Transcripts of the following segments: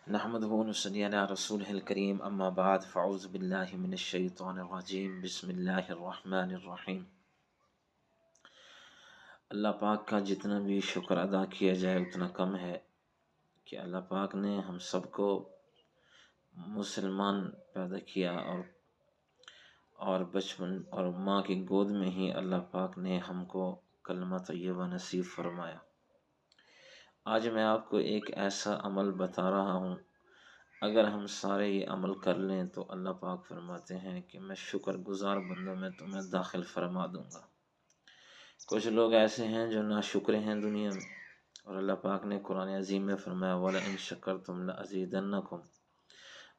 نحمده ونصلي على رسوله الكريم اما بعد فاعوذ بالله من الشیطان الرجیم بسم اللہ الرحمن الرحیم۔ اللہ پاک کا جتنا بھی شکر ادا کیا جائے اتنا کم ہے کہ اللہ پاک نے ہم سب کو مسلمان پیدا کیا اور بچپن اور ماں کی گود میں ہی اللہ پاک نے ہم کو کلمہ طیبہ نصیب فرمایا۔ آج میں آپ کو ایک ایسا عمل بتا رہا ہوں، اگر ہم سارے یہ عمل کر لیں تو اللہ پاک فرماتے ہیں کہ میں شکر گزار بندوں میں تمہیں داخل فرما دوں گا۔ کچھ لوگ ایسے ہیں جو ناشکر ہیں دنیا میں، اور اللہ پاک نے قرآن عظیم میں فرمایا وَلَئِن شَكَرْتُمْ لَأَزِيدَنَّكُمْ،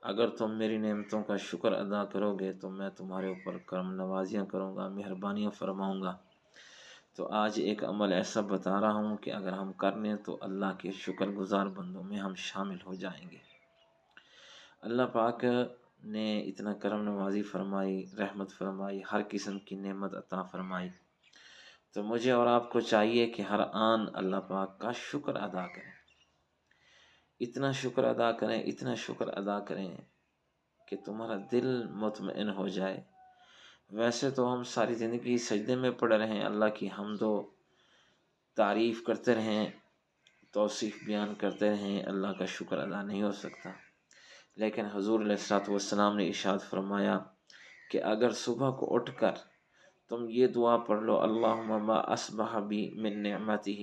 اگر تم میری نعمتوں کا شکر ادا کرو گے تو میں تمہارے اوپر کرم نوازیاں کروں گا، مہربانیاں فرماؤں گا۔ تو آج ایک عمل ایسا بتا رہا ہوں کہ اگر ہم کر لیں تو اللہ کے شکر گزار بندوں میں ہم شامل ہو جائیں گے۔ اللہ پاک نے اتنا کرم نوازی فرمائی، رحمت فرمائی، ہر قسم کی نعمت عطا فرمائی، تو مجھے اور آپ کو چاہیے کہ ہر آن اللہ پاک کا شکر ادا کریں، اتنا شکر ادا کریں، اتنا شکر ادا کریں کہ تمہارا دل مطمئن ہو جائے۔ ویسے تو ہم ساری زندگی سجدے میں پڑے رہیں، اللہ کی حمد و تعریف کرتے رہیں، توصیف بیان کرتے رہیں، اللہ کا شکر ادا نہیں ہو سکتا۔ لیکن حضور علیہ الصلوۃ والسلام نے ارشاد فرمایا کہ اگر صبح کو اٹھ کر تم یہ دعا پڑھ لو اللہم ما اصبح بی من نعمتہ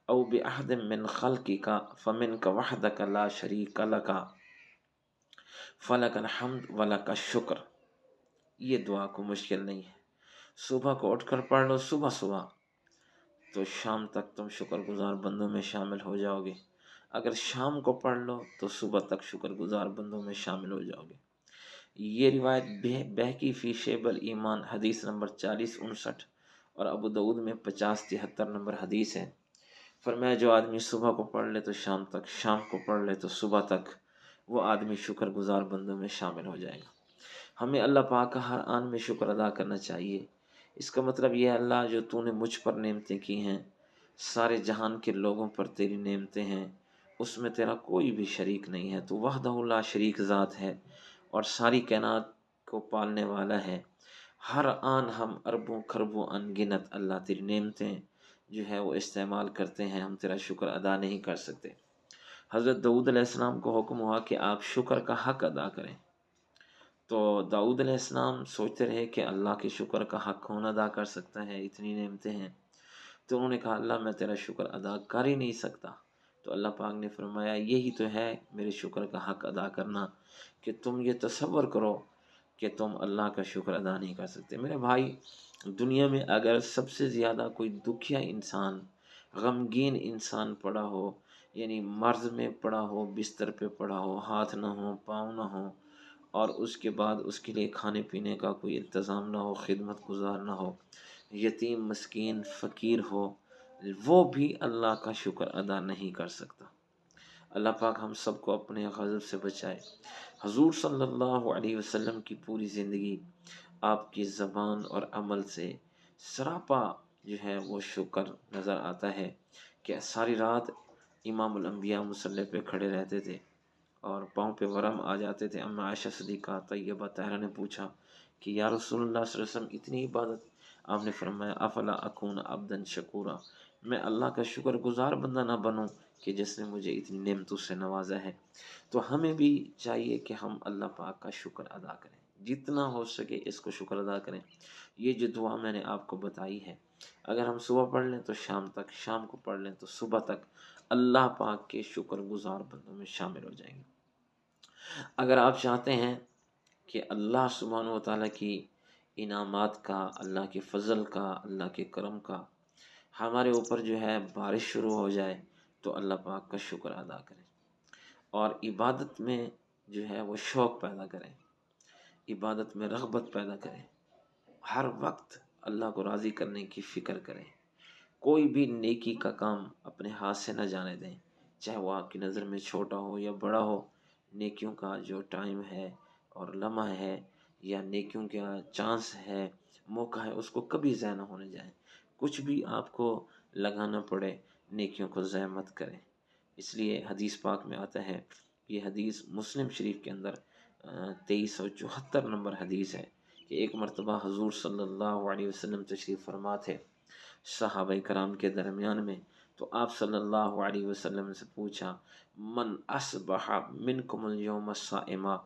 او باحد من خلقک فمنک وحدک لا شریک لک فلک الحمد ولک الشکر، یہ دعا کو مشکل نہیں ہے، صبح کو اٹھ کر پڑھ لو صبح تو شام تک تم شکر گزار بندوں میں شامل ہو جاؤ گے۔ اگر شام کو پڑھ لو تو صبح تک شکر گزار بندوں میں شامل ہو جاؤ گے۔ یہ روایت بہقی فی شعب الایمان حدیث نمبر 4059 اور ابو داؤد میں 5073 نمبر حدیث ہے۔ فرمایا جو آدمی صبح کو پڑھ لے تو شام تک، شام کو پڑھ لے تو صبح تک، وہ آدمی شکر گزار بندوں میں شامل ہو جائے گا۔ ہمیں اللہ پاک کا ہر آن میں شکر ادا کرنا چاہیے۔ اس کا مطلب یہ ہے اللہ جو تو نے مجھ پر نعمتیں کی ہیں، سارے جہان کے لوگوں پر تیری نعمتیں ہیں، اس میں تیرا کوئی بھی شریک نہیں ہے، تو وحدہ لا شریک ذات ہے اور ساری کائنات کو پالنے والا ہے۔ ہر آن ہم اربوں خربوں ان گنت اللہ تیری نعمتیں جو ہے وہ استعمال کرتے ہیں، ہم تیرا شکر ادا نہیں کر سکتے۔ حضرت داؤد علیہ السلام کو حکم ہوا کہ آپ شکر کا حق ادا کریں، تو داؤد علیہ السلام سوچتے رہے کہ اللہ کے شکر کا حق کون ادا کر سکتا ہے، اتنی نعمتیں ہیں۔ تو انہوں نے کہا اللہ میں تیرا شکر ادا کر ہی نہیں سکتا۔ تو اللہ پاک نے فرمایا یہی تو ہے میرے شکر کا حق ادا کرنا، کہ تم یہ تصور کرو کہ تم اللہ کا شکر ادا نہیں کر سکتے۔ میرے بھائی، دنیا میں اگر سب سے زیادہ کوئی دکھیا انسان، غمگین انسان پڑا ہو، یعنی مرض میں پڑا ہو، بستر پہ پڑا ہو، ہاتھ نہ ہو، پاؤں نہ ہو، اور اس کے بعد اس کے لیے کھانے پینے کا کوئی انتظام نہ ہو، خدمت گزار نہ ہو، یتیم مسکین فقیر ہو، وہ بھی اللہ کا شکر ادا نہیں کر سکتا۔ اللہ پاک ہم سب کو اپنے غضب سے بچائے۔ حضور صلی اللہ علیہ وسلم کی پوری زندگی آپ کی زبان اور عمل سے سراپا جو ہے وہ شکر نظر آتا ہے، کہ ساری رات امام الانبیاء مصلی پہ کھڑے رہتے تھے اور پاؤں پہ ورم آ جاتے تھے۔ اما عائشہ صدیقہ طیبہ طاہرہ نے پوچھا کہ یا رسول اللہ صلی اللہ علیہ وسلم اتنی عبادت؟ آپ نے فرمایا افلا اکون عبدا شکورا، میں اللہ کا شکر گزار بندہ نہ بنوں کہ جس نے مجھے اتنی نعمتوں سے نوازا ہے۔ تو ہمیں بھی چاہیے کہ ہم اللہ پاک کا شکر ادا کریں، جتنا ہو سکے اس کو شکر ادا کریں۔ یہ جو دعا میں نے آپ کو بتائی ہے، اگر ہم صبح پڑھ لیں تو شام تک، شام کو پڑھ لیں تو صبح تک، اللہ پاک کے شکر گزار بندوں میں شامل ہو جائیں گے۔ اگر آپ چاہتے ہیں کہ اللہ سبحانہ و تعالیٰ کی انعامات کا، اللہ کے فضل کا، اللہ کے کرم کا ہمارے اوپر جو ہے بارش شروع ہو جائے تو اللہ پاک کا شکر ادا کریں، اور عبادت میں جو ہے وہ شوق پیدا کریں، عبادت میں رغبت پیدا کریں، ہر وقت اللہ کو راضی کرنے کی فکر کریں، کوئی بھی نیکی کا کام اپنے ہاتھ سے نہ جانے دیں، چاہے وہ آپ کی نظر میں چھوٹا ہو یا بڑا ہو۔ نیکیوں کا جو ٹائم ہے اور لمحہ ہے، یا نیکیوں کا چانس ہے، موقع ہے، اس کو کبھی ضائع نہ ہونے جائیں۔ کچھ بھی آپ کو لگانا پڑے، نیکیوں کو ضائع مت کریں۔ اس لیے حدیث پاک میں آتا ہے یہ حدیث مسلم شریف کے اندر 2374 نمبر حدیث ہے کہ ایک مرتبہ حضور صلی اللہ علیہ وسلم تشریف فرما تھے صحابہ کرام کے درمیان میں، تو آپ صلی اللہ علیہ وسلم سے پوچھا من اصبح منکم اليوم صائما،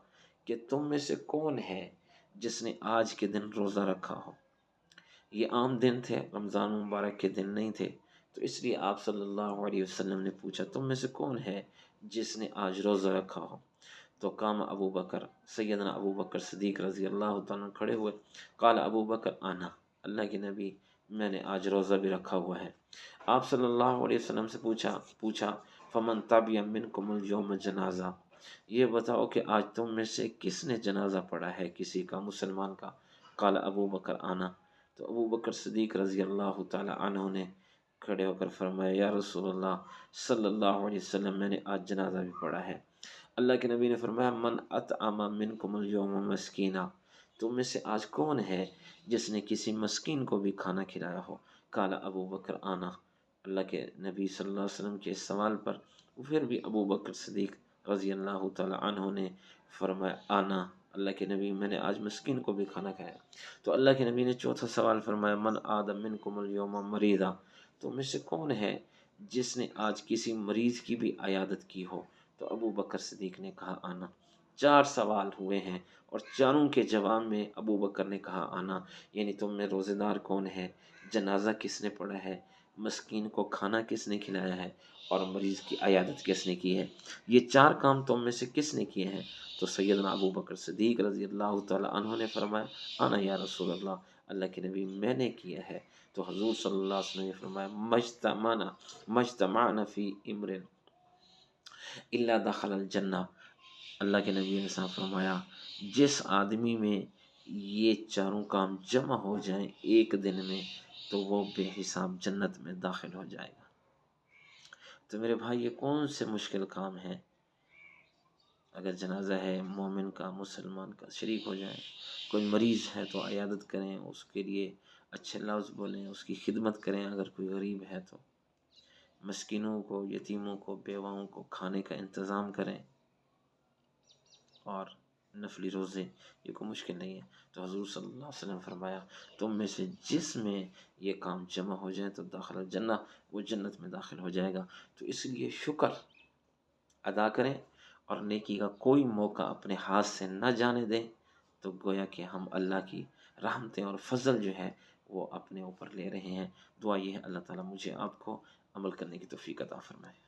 کہ تم میں سے کون ہے جس نے آج کے دن روزہ رکھا ہو۔ یہ عام دن تھے، رمضان مبارک کے دن نہیں تھے، تو اس لیے آپ صلی اللہ علیہ وسلم نے پوچھا تم میں سے کون ہے جس نے آج روزہ رکھا ہو۔ تو قام ابو بکر، سیدنا ابو بکر صدیق رضی اللہ تعالیٰ کھڑے ہوئے، قال ابو بکر آنا، اللہ کے نبی میں نے آج روزہ بھی رکھا ہوا ہے۔ آپ صلی اللہ علیہ وسلم سے پوچھا فمن تبع منکم اليوم جنازہ، یہ بتاؤ کہ آج تم میں سے کس نے جنازہ پڑھا ہے کسی کا، مسلمان کا۔ قال ابو بکر آنا، تو ابو بکر صدیق رضی اللہ تعالی عنہ نے کھڑے ہو کر فرمایا یا رسول اللہ صلی اللہ علیہ وسلم، میں نے آج جنازہ بھی پڑھا ہے۔ اللہ کے نبی نے فرمایا من اطعم منکم اليوم مسکینا، تم میں سے آج کون ہے جس نے کسی مسکین کو بھی کھانا کھلایا ہو۔ قال ابو بکر آنا، اللہ کے نبی صلی اللہ علیہ وسلم کے اس سوال پر پھر بھی ابو بکر صدیق رضی اللہ تعالی عنہ نے فرمایا آنا، اللہ کے نبی میں نے آج مسکین کو بھی کھانا کھایا۔ تو اللہ کے نبی نے چوتھا سوال فرمایا من آدم منکم اليوم مریضا، تو میں سے کون ہے جس نے آج کسی مریض کی بھی عیادت کی ہو۔ تو ابو بکر صدیق نے کہا آنا۔ 4 سوال ہوئے ہیں اور چاروں کے جواب میں ابو بکر نے کہا آنا، یعنی تم میں روزے دار کون ہے، جنازہ کس نے پڑھا ہے، مسکین کو کھانا کس نے کھلایا ہے، اور مریض کی عیادت کس نے کی ہے، یہ 4 کام تم میں سے کس نے کیے ہیں۔ تو سیدنا ابو بکر صدیق رضی اللہ تعالی عنہ نے فرمایا انا یا رسول اللہ، اللہ کے نبی میں نے کیا ہے۔ تو حضور صلی اللہ علیہ وسلم نے فرمایا مجتمعنا فی امر الا دخل الجنہ، اللہ کے نبی نے صاحب فرمایا جس آدمی میں یہ چاروں کام جمع ہو جائیں ایک دن میں تو وہ بے حساب جنت میں داخل ہو جائے گا۔ تو میرے بھائی یہ کون سے مشکل کام ہیں؟ اگر جنازہ ہے مومن کا، مسلمان کا، شریک ہو جائیں، کوئی مریض ہے تو عیادت کریں، اس کے لیے اچھے لفظ بولیں، اس کی خدمت کریں، اگر کوئی غریب ہے تو مسکینوں کو، یتیموں کو، بیواؤں کو کھانے کا انتظام کریں، اور نفلی روزے، یہ کوئی مشکل نہیں ہے۔ تو حضور صلی اللہ علیہ وسلم فرمایا تم میں سے جس میں یہ کام جمع ہو جائیں تو داخل الجنہ، وہ جنت میں داخل ہو جائے گا۔ تو اس لیے شکر ادا کریں اور نیکی کا کوئی موقع اپنے ہاتھ سے نہ جانے دیں، تو گویا کہ ہم اللہ کی رحمتیں اور فضل جو ہے وہ اپنے اوپر لے رہے ہیں۔ دعا یہ ہے اللہ تعالیٰ مجھے آپ کو عمل کرنے کی توفیق عطا فرمائے۔